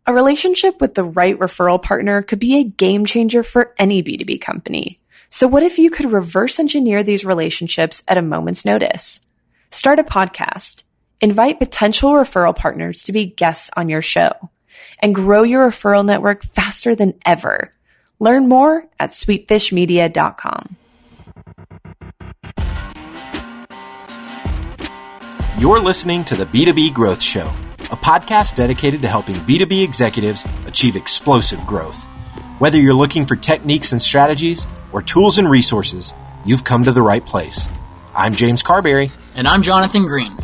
A relationship with the right referral partner could be a game changer for any B2B company. So what if you could reverse engineer these relationships at a moment's notice? Start a podcast, invite potential referral partners to be guests on your show, and grow your referral network faster than ever. Learn more at sweetfishmedia.com. You're listening to the B2B Growth Show, a podcast dedicated to helping B2B executives achieve explosive growth. Whether you're looking for techniques and strategies or tools and resources, you've come to the right place. I'm James Carberry. And I'm Jonathan Green.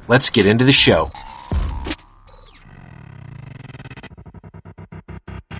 Let's get into the show.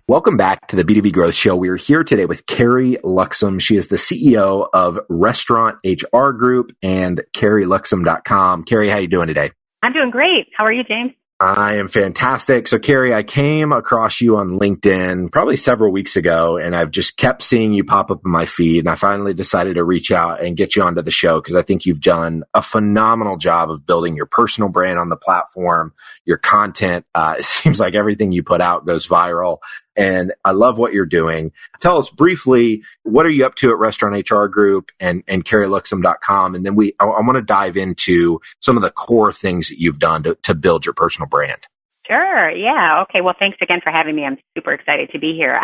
Welcome back to the B2B Growth Show. We are here today with Carrie Luxem. She is the CEO of Restaurant HR Group and CarrieLuxem.com. Carrie, how are you doing today? I'm doing great. How are you, James? I am fantastic. So, Carrie, I came across you on LinkedIn probably several weeks ago, and I've just kept seeing you pop up in my feed. And I finally decided to reach out and get you onto the show because I think you've done a phenomenal job of building your personal brand on the platform, your content. It seems like everything you put out goes viral. And I love what you're doing. Tell us briefly, what are you up to at Restaurant HR Group and CarrieLuxem.com? And then I want to dive into some of the core things that you've done to build your personal brand. Sure. Yeah. Okay. Well, thanks again for having me. I'm super excited to be here.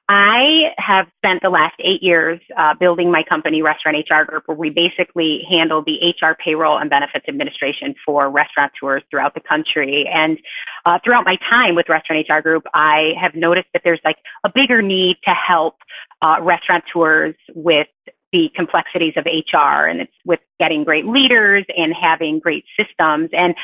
I have spent the last 8 years building my company, Restaurant HR Group, where we basically handle the HR, payroll, and benefits administration for restaurateurs throughout the country. And throughout my time with Restaurant HR Group, I have noticed that there's like a bigger need to help restaurateurs with the complexities of HR, and it's with getting great leaders and having great systems. And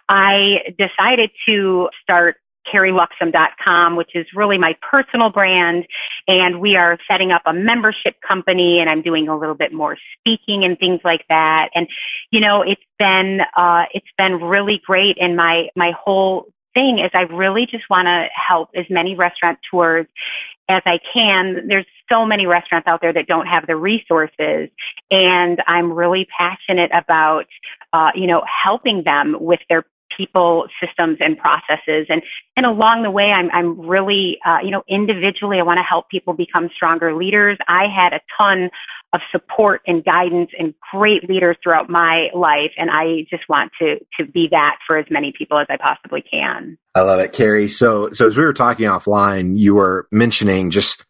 I decided to start CarrieLuxem.com, which is really my personal brand. And we are setting up a membership company, and I'm doing a little bit more speaking and things like that. And, you know, it's been really great. And my whole thing is I really just want to help as many restaurateurs as I can. There's so many restaurants out there that don't have the resources. And I'm really passionate about, helping them with their people, systems, and processes. And along the way, I'm really, individually, I want to help people become stronger leaders. I had a ton of support and guidance and great leaders throughout my life. And I just want to be that for as many people as I possibly can. I love it, Carrie. So as we were talking offline, you were mentioning just,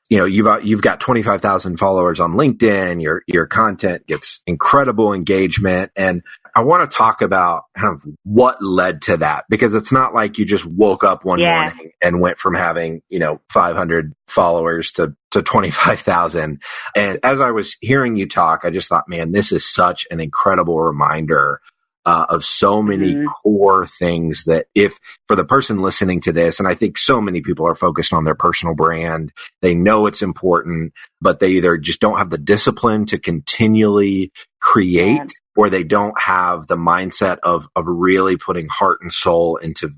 you've got 25,000 followers on LinkedIn. Your content gets incredible engagement. And I want to talk about kind of what led to that, because it's not like you just woke up one morning and went from having, 500 followers to 25,000. And as I was hearing you talk, I just thought, man, this is such an incredible reminder of so many core things that if for the person listening to this, and I think so many people are focused on their personal brand, they know it's important, but they either just don't have the discipline to continually create, or they don't have the mindset of really putting heart and soul into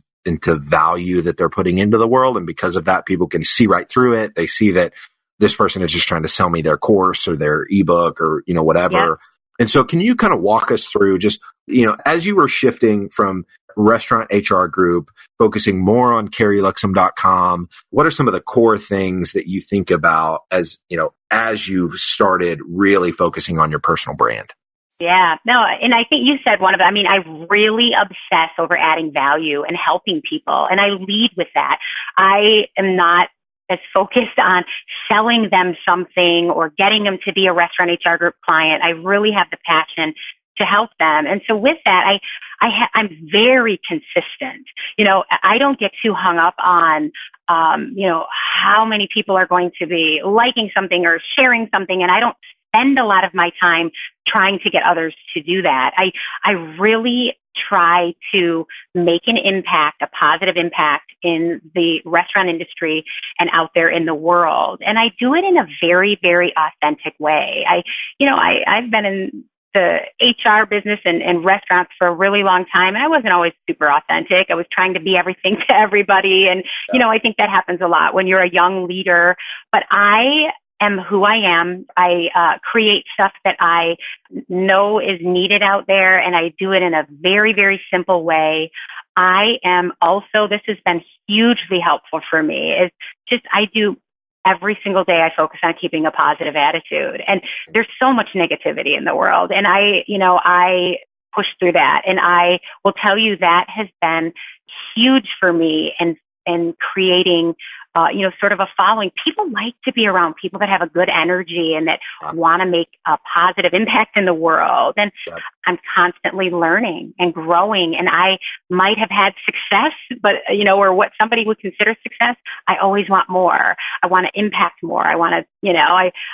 value that they're putting into the world. And because of that, people can see right through it. They see that this person is just trying to sell me their course or their ebook or, whatever. Yeah. And so can you kind of walk us through just, as you were shifting from Restaurant HR Group, focusing more on CarrieLuxem.com, what are some of the core things that you think about as you've started really focusing on your personal brand? Yeah, no, and I think you said one of them. I mean, I really obsess over adding value and helping people, and I lead with that. I am not as focused on selling them something or getting them to be a Restaurant HR Group client. I really have the passion to help them. And so with that, I'm very consistent. I don't get too hung up on, how many people are going to be liking something or sharing something. And I don't spend a lot of my time trying to get others to do that. I really try to make an impact, a positive impact in the restaurant industry and out there in the world. And I do it in a very, very authentic way. I've been in the HR business and restaurants for a really long time, and I wasn't always super authentic. I was trying to be everything to everybody. And, I think that happens a lot when you're a young leader, but I am who I am. I create stuff that I know is needed out there, and I do it in a very, very simple way. I am also, this has been hugely helpful for me, is just I do every single day I focus on keeping a positive attitude. And there's so much negativity in the world. And I push through that. And I will tell you that has been huge for me and creating, sort of a following. People like to be around people that have a good energy and that want to make a positive impact in the world. And I'm constantly learning and growing. And I might have had success, but, or what somebody would consider success, I always want more. I want to impact more. I want to,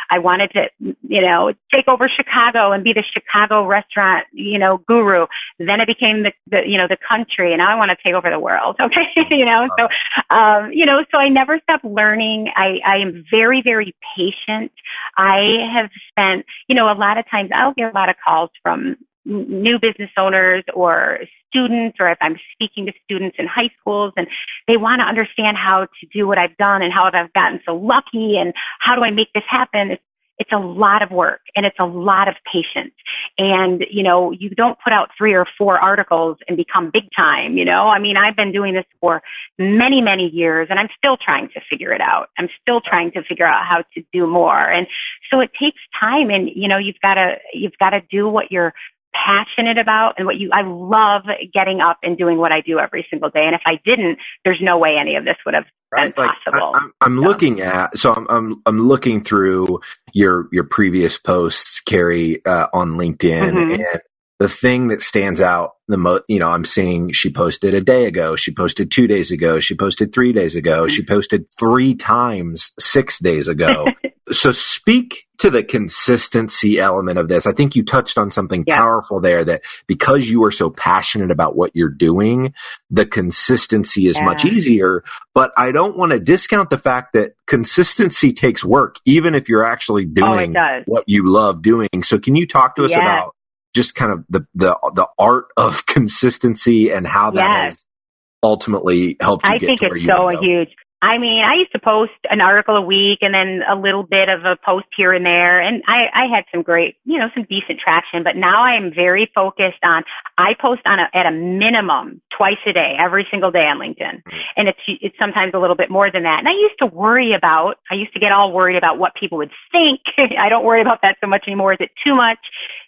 I wanted to, take over Chicago and be the Chicago restaurant, guru. Then it became the country, and now I want to take over the world. Okay. So I never stop learning. I am very, very patient. I have spent, a lot of times I'll get a lot of calls from new business owners or students, or if I'm speaking to students in high schools, and they want to understand how to do what I've done and how I've gotten so lucky and how do I make this happen. It's a lot of work and it's a lot of patience. And, you don't put out 3 or 4 articles and become big time, I've been doing this for many, many years, and I'm still trying to figure it out. I'm still trying to figure out how to do more. And so it takes time, and, you've got to do what you're passionate about and I love getting up and doing what I do every single day. And if I didn't, there's no way any of this would have been possible. I'm looking through your previous posts, Carrie, on LinkedIn, and the thing that stands out the most, I'm seeing she posted a day ago, she posted 2 days ago, she posted 3 days ago, she posted 3 times 6 days ago. So speak to the consistency element of this. I think you touched on something powerful there, that because you are so passionate about what you're doing, the consistency is much easier. But I don't want to discount the fact that consistency takes work, even if you're actually doing what you love doing. So can you talk to us about just kind of the art of consistency and how that has ultimately helped you get to where you want to go? I think it's so huge. I used to post an article a week and then a little bit of a post here and there. And I had some great, some decent traction, but now I am very focused on, I post at a minimum twice a day, every single day on LinkedIn. And it's sometimes a little bit more than that. And I used to get all worried about what people would think. I don't worry about that so much anymore. Is it too much?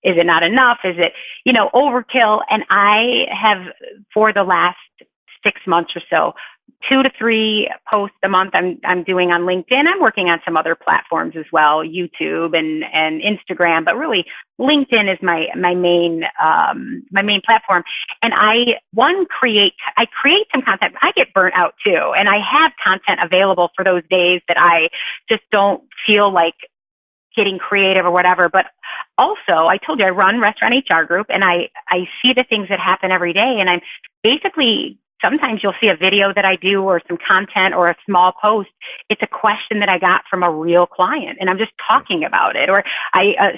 Is it not enough? Is it, overkill? And I have, for the last 6 months or so, 2 to 3 posts a month I'm doing on LinkedIn. I'm working on some other platforms as well, YouTube and Instagram, but really LinkedIn is my main platform. And I create some content. I get burnt out too. And I have content available for those days that I just don't feel like getting creative or whatever. But also, I told you I run Restaurant HR Group, and I see the things that happen every day. And I'm basically, sometimes you'll see a video that I do or some content or a small post. It's a question that I got from a real client, and I'm just talking about it. Or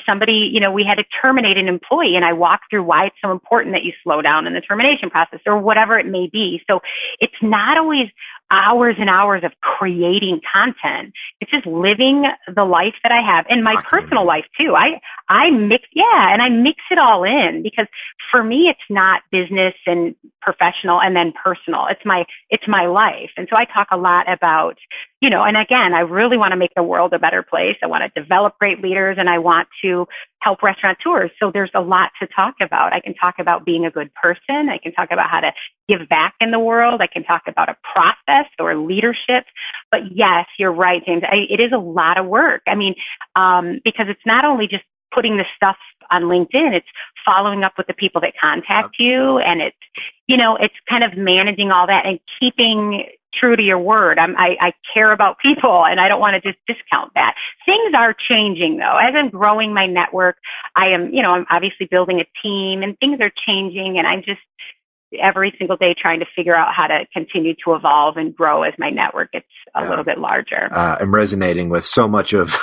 somebody, we had to terminate an employee, and I walk through why it's so important that you slow down in the termination process, or whatever it may be. So it's not always hours and hours of creating content. It's just living the life that I have, and my personal life too. I mix it all in, because for me, it's not business and professional and then personal. It's my life. And so I talk a lot about, and again, I really want to make the world a better place. I want to develop great leaders, and I want to help restaurateurs. So there's a lot to talk about. I can talk about being a good person. I can talk about how to give back in the world. I can talk about a process or leadership. But yes, you're right, James. It is a lot of work. Because it's not only just putting the stuff on LinkedIn, it's following up with the people that contact you. And it's kind of managing all that and keeping true to your word. I care about people, and I don't want to just discount that. Things are changing though. As I'm growing my network, I'm obviously building a team, and things are changing, and I'm just every single day trying to figure out how to continue to evolve and grow as my network gets a little bit larger. I'm resonating with so much of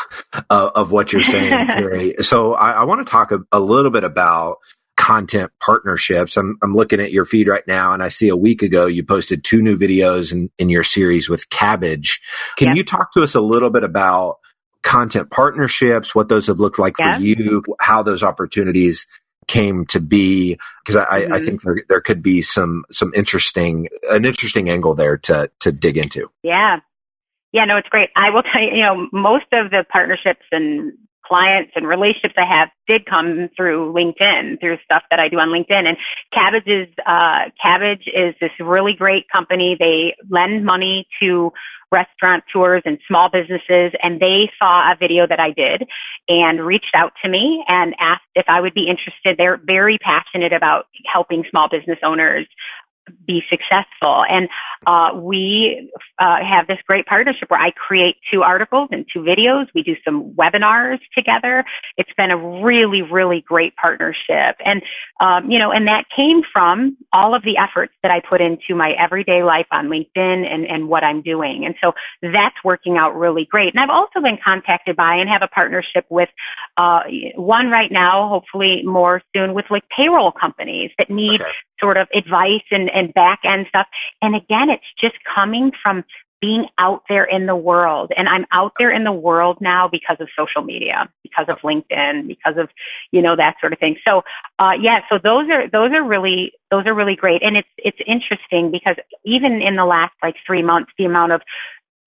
what you're saying, Carrie. So I want to talk a little bit about content partnerships. I'm looking at your feed right now, and I see a week ago you posted 2 new videos in your series with Cabbage. Can you talk to us a little bit about content partnerships, what those have looked like for you, how those opportunities came to be? Because I think there could be an interesting angle there to dig into. Yeah. Yeah, no, it's great. I will tell you, most of the partnerships and clients and relationships I have did come through LinkedIn, through stuff that I do on LinkedIn. And Cabbage is this really great company. They lend money to restaurateurs and small businesses, and they saw a video that I did and reached out to me and asked if I would be interested. They're very passionate about helping small business owners be successful. And we have this great partnership where I create 2 articles and 2 videos. We do some webinars together. It's been a really, really great partnership. And, and that came from all of the efforts that I put into my everyday life on LinkedIn and what I'm doing. And so that's working out really great. And I've also been contacted by and have a partnership with one right now, hopefully more soon, with like payroll companies that need sort of advice and back end stuff. And again, it's just coming from being out there in the world. And I'm out there in the world now because of social media, because of LinkedIn, because of, that sort of thing. So, so those are really great. And it's interesting because even in the last like 3 months, the amount of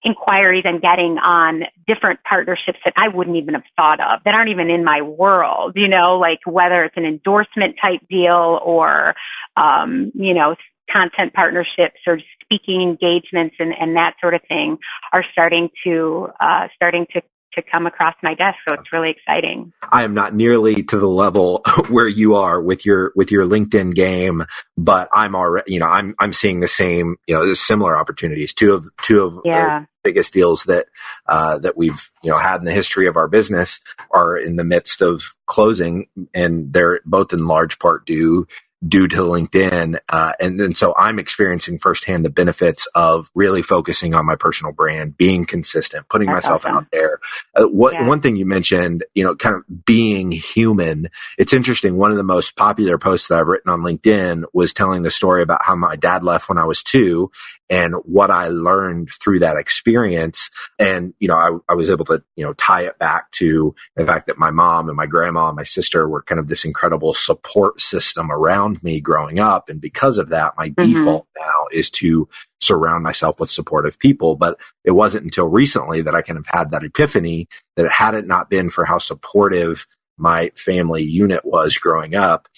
inquiries I'm getting on different partnerships that I wouldn't even have thought of, that aren't even in my world, like whether it's an endorsement type deal or, content partnerships or speaking engagements and that sort of thing are starting to come across my desk. So it's really exciting. I am not nearly to the level where you are with your LinkedIn game, but I'm already, I'm seeing the same, similar opportunities. Two of the biggest deals that we've, had in the history of our business are in the midst of closing, and they're both in large part due to LinkedIn. And so I'm experiencing firsthand the benefits of really focusing on my personal brand, being consistent, putting myself out there. One thing you mentioned, kind of being human. It's interesting. One of the most popular posts that I've written on LinkedIn was telling the story about how my dad left when I was 2 and what I learned through that experience. And, I was able to, tie it back to the fact that my mom and my grandma and my sister were kind of this incredible support system around me growing up. And because of that, my default now is to surround myself with supportive people. But it wasn't until recently that I kind of had that epiphany that had it not been for how supportive my family unit was growing up,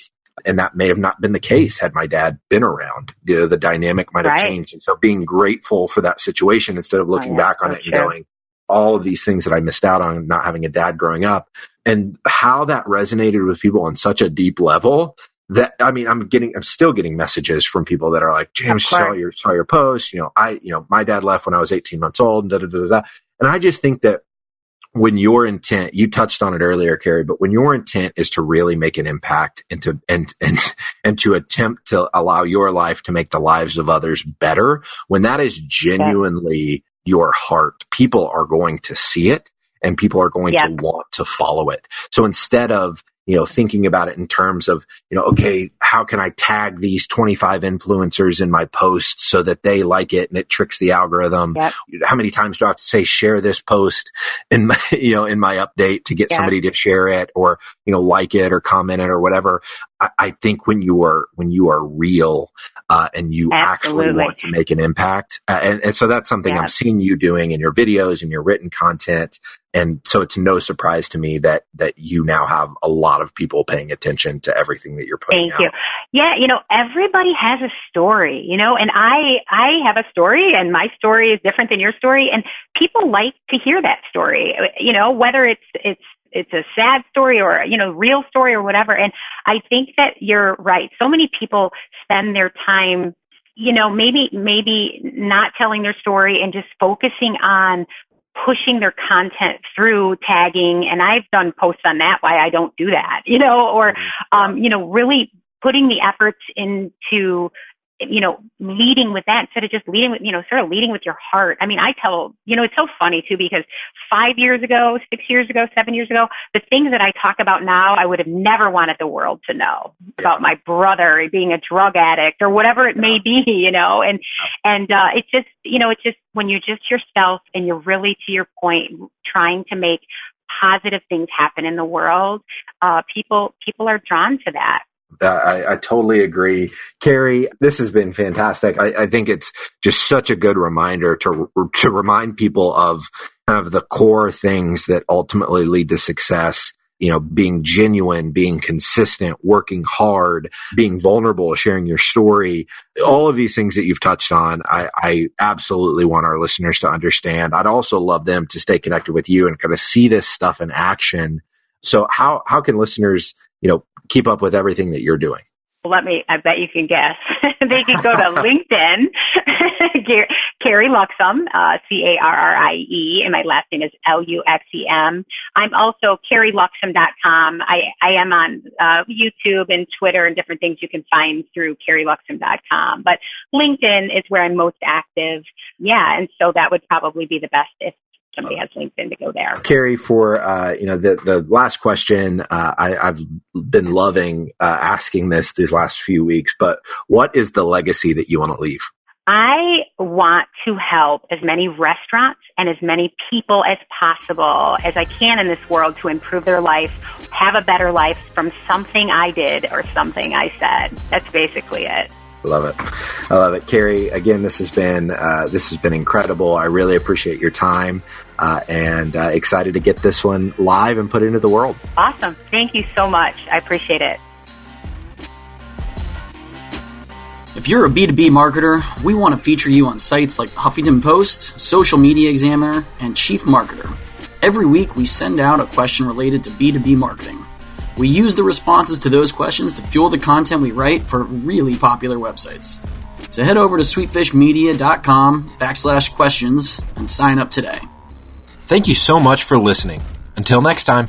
and that may have not been the case had my dad been around. The dynamic might have changed. And so being grateful for that situation instead of looking back on it and going, all of these things that I missed out on not having a dad growing up, and how that resonated with people on such a deep level that, I'm still getting messages from people that are like, James, saw your post, my dad left when I was 18 months old and And I just think that when your intent, you touched on it earlier, Carrie, but when your intent is to really make an impact and to attempt to allow your life to make the lives of others better, when that is genuinely your heart, people are going to see it and people are going to want to follow it. So instead of, thinking about it in terms of, okay, how can I tag these 25 influencers in my post so that they like it and it tricks the algorithm? How many times do I have to say, share this post in my, in my update to get somebody to share it or, like it or comment it or whatever? I think when you are real, and you actually want to make an impact. And so that's something I'm seeing you doing in your videos and your written content. And so it's no surprise to me that you now have a lot of people paying attention to everything that you're putting out. Thank you. Yeah. Everybody has a story, and I have a story, and my story is different than your story. And people like to hear that story, whether it's a sad story or, real story or whatever. And I think that you're right. So many people spend their time, maybe not telling their story and just focusing on pushing their content through tagging. And I've done posts on that, why I don't do that, or, really putting the efforts into, leading with that instead of just leading with, sort of leading with your heart. I tell, it's so funny too, because 5 years ago, 6 years ago, 7 years ago, the things that I talk about now, I would have never wanted the world to know about my brother being a drug addict or whatever it may be, and it's just, it's just when you're just yourself and you're really, to your point, trying to make positive things happen in the world, people are drawn to that. I totally agree. Carrie, this has been fantastic. I think it's just such a good reminder to remind people of kind of the core things that ultimately lead to success. You know, being genuine, being consistent, working hard, being vulnerable, sharing your story, all of these things that you've touched on, I absolutely want our listeners to understand. I'd also love them to stay connected with you and kind of see this stuff in action. So how can listeners, keep up with everything that you're doing? I bet you can guess. They can go to LinkedIn, Carrie Luxem, Carrie, and my last name is Luxem. I'm also CarrieLuxem.com. I am on YouTube and Twitter and different things you can find through CarrieLuxem.com. But LinkedIn is where I'm most active. Yeah, and so that would probably be the best if somebody has LinkedIn to go there. Carrie, for the last question, I've been loving asking these last few weeks, but what is the legacy that you want to leave? I want to help as many restaurants and as many people as possible as I can in this world to improve their life, have a better life from something I did or something I said. That's basically it. I love it. Carrie, again, this has been incredible. I really appreciate your time and excited to get this one live and put into the world. Awesome. Thank you so much. I appreciate it. If you're a B2B marketer, we want to feature you on sites like Huffington Post, Social Media Examiner, and Chief Marketer. Every week, we send out a question related to B2B marketing. We use the responses to those questions to fuel the content we write for really popular websites. So head over to sweetfishmedia.com/questions and sign up today. Thank you so much for listening. Until next time.